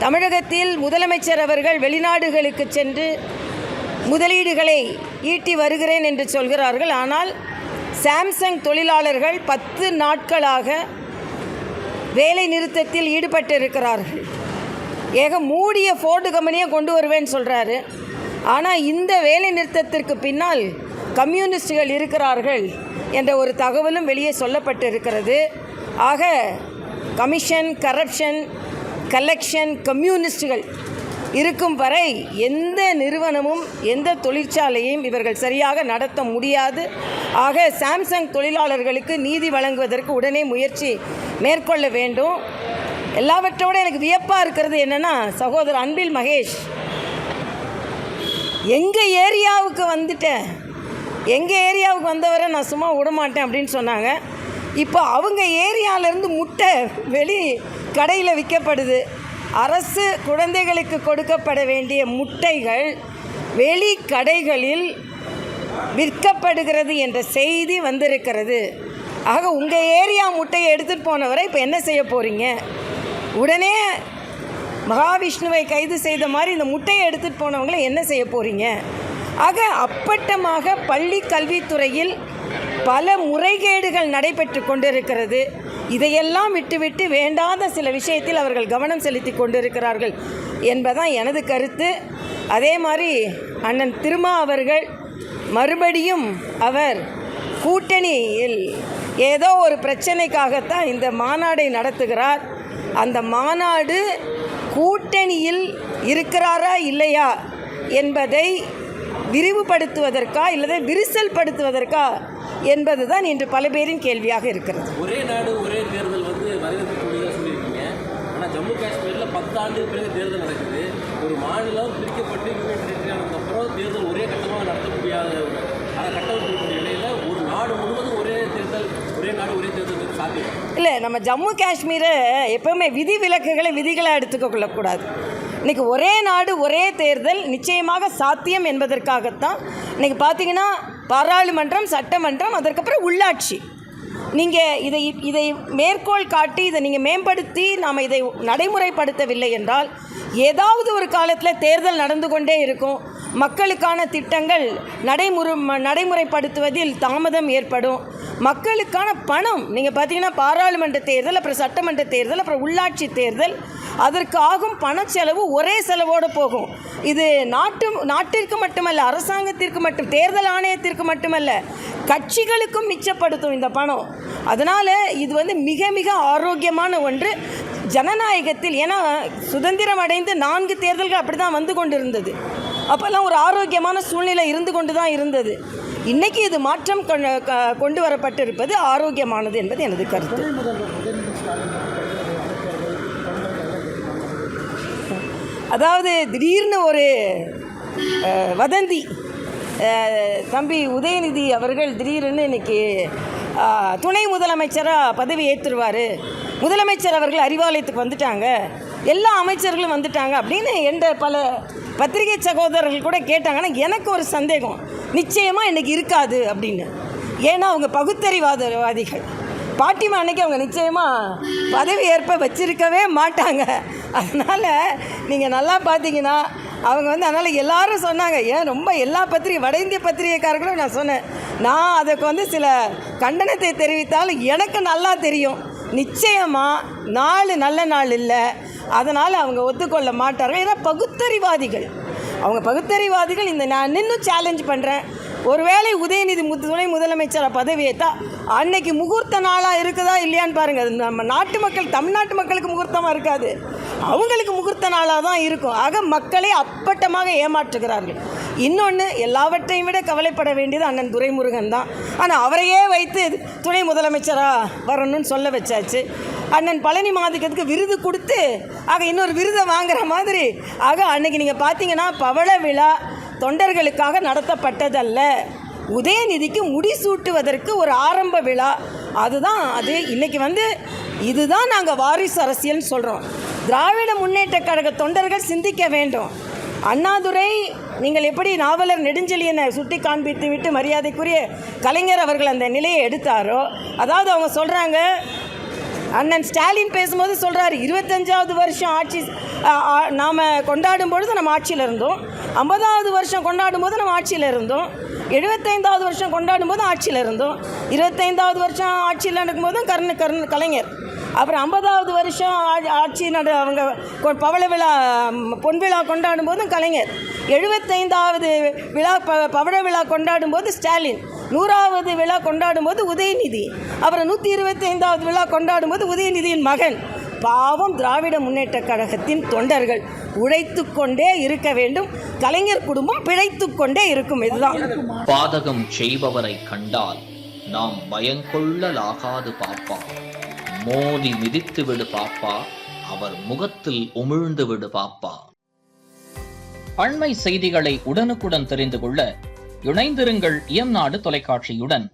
தமிழகத்தில் முதலமைச்சர் அவர்கள் வெளிநாடுகளுக்கு சென்று முதலீடுகளை ஈட்டி வருகிறேன் என்று சொல்கிறார்கள். ஆனால் சாம்சங் தொழிலாளர்கள் 10 நாட்களாக வேலை நிறுத்தத்தில் ஈடுபட்டிருக்கிறார்கள். மூடிய ஃபோர்டு கம்பெனியை கொண்டு வருவேன்னு சொல்கிறாரு. ஆனால் இந்த வேலை நிறுத்தத்திற்கு பின்னால் கம்யூனிஸ்டுகள் இருக்கிறார்கள் என்ற ஒரு தகவலும் வெளியே சொல்லப்பட்டிருக்கிறது. ஆக கமிஷன், கரப்ஷன், கலெக்ஷன், கம்யூனிஸ்டுகள் இருக்கும் வரை எந்த நிறுவனமும் எந்த தொழிற்சாலையும் இவர்கள் சரியாக நடத்த முடியாது. ஆக சாம்சங் தொழிலாளர்களுக்கு நீதி வழங்குவதற்கு உடனே முயற்சி மேற்கொள்ள வேண்டும். எல்லாவற்றோடு எனக்கு வியப்பாக இருக்கிறது என்னென்னா, சகோதரர் அன்பில் மகேஷ் எங்கள் ஏரியாவுக்கு வந்துட்டேன், எங்கள் ஏரியாவுக்கு வந்தவரை நான் சும்மா விடமாட்டேன் அப்படின்னு சொன்னாங்க. இப்போ அவங்க ஏரியாவிலேருந்து முட்டை வெளி கடையில் விற்கப்படுது. அரசு குழந்தைகளுக்கு கொடுக்கப்பட வேண்டிய முட்டைகள் வெளி கடைகளில் விற்கப்படுகிறது என்ற செய்தி வந்திருக்கிறது. ஆக உங்கள் ஏரியா முட்டையை எடுத்துகிட்டு போனவரை இப்போ என்ன செய்ய போகிறீங்க? உடனே மகாவிஷ்ணுவை கைது செய்த மாதிரி இந்த முட்டையை எடுத்துகிட்டு போனவங்களை என்ன செய்ய போகிறீங்க? ஆக அப்பட்டமாக பள்ளி கல்வித்துறையில் பல முறைகேடுகள் நடைபெற்று கொண்டிருக்கிறது. இதையெல்லாம் விட்டுவிட்டு வேண்டாத சில விஷயத்தில் அவர்கள் கவனம் செலுத்தி கொண்டிருக்கிறார்கள் என்பதுதான் எனது கருத்து. அதே மாதிரி அண்ணன் திருமா அவர்கள் மறுபடியும் அவர் கூட்டணியில் ஏதோ ஒரு பிரச்சனைக்காகத்தான் இந்த மாநாடை நடத்துகிறார். அந்த மாநாடு கூட்டணியில் இருக்கிறாரா இல்லையா என்பதை விரிவுபடுத்துவதற்கா இல்லதை விரிசல் படுத்துவதற்கா என்பதுதான் இன்று பல பேரின் கேள்வியாக இருக்கிறது. ஒரே நாடு ஒரே தேர்தல் வரவேற்கக்கூடியதாக சொல்லியிருக்கீங்க. ஆனால் ஜம்மு காஷ்மீரில் 10 ஆண்டுக்கு பிறகு தேர்தல் நடக்குது. ஒரு மாநிலம் பிரிக்கப்பட்டு ஆனதுக்கப்புறம் தேர்தல் ஒரே கட்டமாக நடத்த முடியாத கட்டமைக்கக்கூடிய நிலையில் ஒரு நாடு முழுவதும் ஒரே தேர்தல், ஒரே நாடு ஒரே தேர்தல் சாத்தியம் இல்லை. நம்ம ஜம்மு காஷ்மீரை எப்போவுமே விதிகளை எடுத்துக்க கொள்ளக்கூடாது. இன்றைக்கி ஒரே நாடு ஒரே தேர்தல் நிச்சயமாக சாத்தியம் என்பதற்காகத்தான் இன்றைக்கி பார்த்திங்கன்னா பாராளுமன்றம், சட்டமன்றம், அதற்கப்புறம் உள்ளாட்சி. நீங்கள் இதை மேற்கோள் காட்டி இதை நீங்கள் மேம்படுத்தி நாம் இதை நடைமுறைப்படுத்தவில்லை என்றால் ஏதாவது ஒரு காலத்தில் தேர்தல் நடந்து கொண்டே இருக்கும். மக்களுக்கான திட்டங்கள் நடைமுறைப்படுத்துவதில் தாமதம் ஏற்படும். மக்களுக்கான பணம் நீங்கள் பார்த்தீங்கன்னா பாராளுமன்ற தேர்தல், அப்புறம் சட்டமன்ற தேர்தல், அப்புறம் உள்ளாட்சி தேர்தல், அதற்கு ஆகும் பணச்செலவு ஒரே செலவோடு போகும். இது நாட்டிற்கு மட்டுமல்ல, அரசாங்கத்திற்கு மட்டும், தேர்தல் ஆணையத்திற்கு மட்டுமல்ல, கட்சிகளுக்கும் மிச்சப்படுத்தும் இந்த பணம். அதனால் இது மிக மிக ஆரோக்கியமான ஒன்று ஜனநாயகத்தில். ஏன்னா சுதந்திரம் அடைந்து 4 தேர்தல்கள் அப்படி தான் வந்து கொண்டு இருந்தது. அப்போல்லாம் ஒரு ஆரோக்கியமான சூழ்நிலை இருந்து கொண்டு தான் இருந்தது. இன்றைக்கி இது மாற்றம் கொண்டு வரப்பட்டிருப்பது ஆரோக்கியமானது என்பது எனது கருத்து. அதாவது திடீர்னு ஒரு வதந்தி, தம்பி உதயநிதி அவர்கள் திடீர்னு இன்றைக்கி துணை முதலமைச்சராக பதவி ஏற்றுருவார், முதலமைச்சர் அவர்கள் அறிவாலயத்துக்கு வந்துட்டாங்க, எல்லா அமைச்சர்களும் வந்துட்டாங்க அப்படின்னு என்ற பல பத்திரிகை சகோதரர்கள் கூட கேட்டாங்கன்னா எனக்கு ஒரு சந்தேகம், நிச்சயமாக இன்றைக்கி இருக்காது அப்படின்னு. ஏன்னா அவங்க பகுத்தறிவாதிகள். பாட்டிமா அன்னைக்கு அவங்க நிச்சயமாக பதவி ஏற்ப வச்சிருக்கவே மாட்டாங்க. அதனால் நீங்கள் நல்லா பார்த்தீங்கன்னா அவங்க அதனால் எல்லாரும் சொன்னாங்க. ஏன் ரொம்ப எல்லா வட இந்திய பத்திரிகைக்காரர்களும் நான் சொன்னேன், நான் அதுக்கு சில கண்டனத்தை தெரிவித்தாலும் எனக்கு நல்லா தெரியும் நிச்சயமாக நல்ல நாள் இல்லை. அதனால் அவங்க ஒத்துக்கொள்ள மாட்டார்கள். ஏன்னா பகுத்தறிவாதிகள், அவங்க பகுத்தறிவாதிகள். நான் இன்னும் சேலஞ்ச் பண்ணுறேன், ஒருவேளை உதயநிதி துணை முதலமைச்சராக பதவியேற்றா அன்னைக்கு முகூர்த்த நாளாக இருக்குதா இல்லையான்னு பாருங்கள். அது நம்ம நாட்டு மக்கள், தமிழ்நாட்டு மக்களுக்கு முகூர்த்தமாக இருக்காது, அவங்களுக்கு முகூர்த்த நாளாக தான் இருக்கும். ஆக மக்களை அப்பட்டமாக ஏமாற்றுகிறார்கள். இன்னொன்று, எல்லாவற்றையும் விட கவலைப்பட வேண்டியது அண்ணன் துரைமுருகன் தான். ஆனால் அவரையே வைத்து துணை முதலமைச்சராக வரணும்னு சொல்ல வச்சாச்சு. அண்ணன் பழனி மாதிக்கத்துக்கு விருது கொடுத்து ஆக இன்னொரு விருதை வாங்குகிற மாதிரி. ஆக அன்னைக்கு நீங்கள் பார்த்தீங்கன்னா பவள விழா தொண்டர்களுக்காக நடத்தப்பட்டதல்ல, உதயநிதிக்கு முடிசூட்டுவதற்கு ஒரு ஆரம்ப விழா. அதுதான் அது. இன்றைக்கி இதுதான் நாங்கள் வாரிசு அரசியல்னு சொல்கிறோம். திராவிட முன்னேற்ற கழக தொண்டர்கள் சிந்திக்க வேண்டும். அண்ணாதுரை, நீங்கள் எப்படி நாவலர் நெடுஞ்செழியனை சுட்டி காண்பித்து விட்டு மரியாதைக்குரிய கலைஞர் அவர்கள் அந்த நிலையை எடுத்தாரோ, அதாவது அவங்க சொல்கிறாங்க, அண்ணன் ஸ்டாலின் பேசும்போது சொல்கிறாரு 25வது வருஷம் ஆட்சி நாம் கொண்டாடும் பொழுது நம்ம ஆட்சியில் இருந்தோம், 50வது வருஷம் கொண்டாடும் போது நம்ம ஆட்சியில் இருந்தோம், 75வது வருஷம் கொண்டாடும் போது ஆட்சியில் இருந்தோம், 25வது வருஷம் ஆட்சியில் நடக்கும்போதும் கலைஞர், அப்புறம் 50வது வருஷம் ஆட்சி அவங்க பவள விழா பொன் விழா கொண்டாடும் போதும் கலைஞர், 75வது விழா பவள விழா கொண்டாடும் போது ஸ்டாலின், 100வது விழா கொண்டாடும் போது உதயநிதி, அப்புறம் 125வது விழா கொண்டாடும் போது உதயநிதியின் மகன். பாவம் திராவிட முன்னேற்ற கழகத்தின் தொண்டர்கள் உழைத்து கொண்டே இருக்க வேண்டும், கலைஞர் குடும்பம் பிழைத்து கொண்டே இருக்கும். இதுதான். பாதகம் செய்பவரை கண்டால் நாம் பயங்கொள்ளலாகாது பாப்பா, மோதி மிதித்து விடு பாப்பா, அவர் முகத்தில் உமிழ்ந்து விடு பாப்பா. அண்மை செய்திகளை உடனுக்குடன் தெரிந்து கொள்ள இணைந்திருங்கள் இயம்நாடு தொலைக்காட்சியுடன்.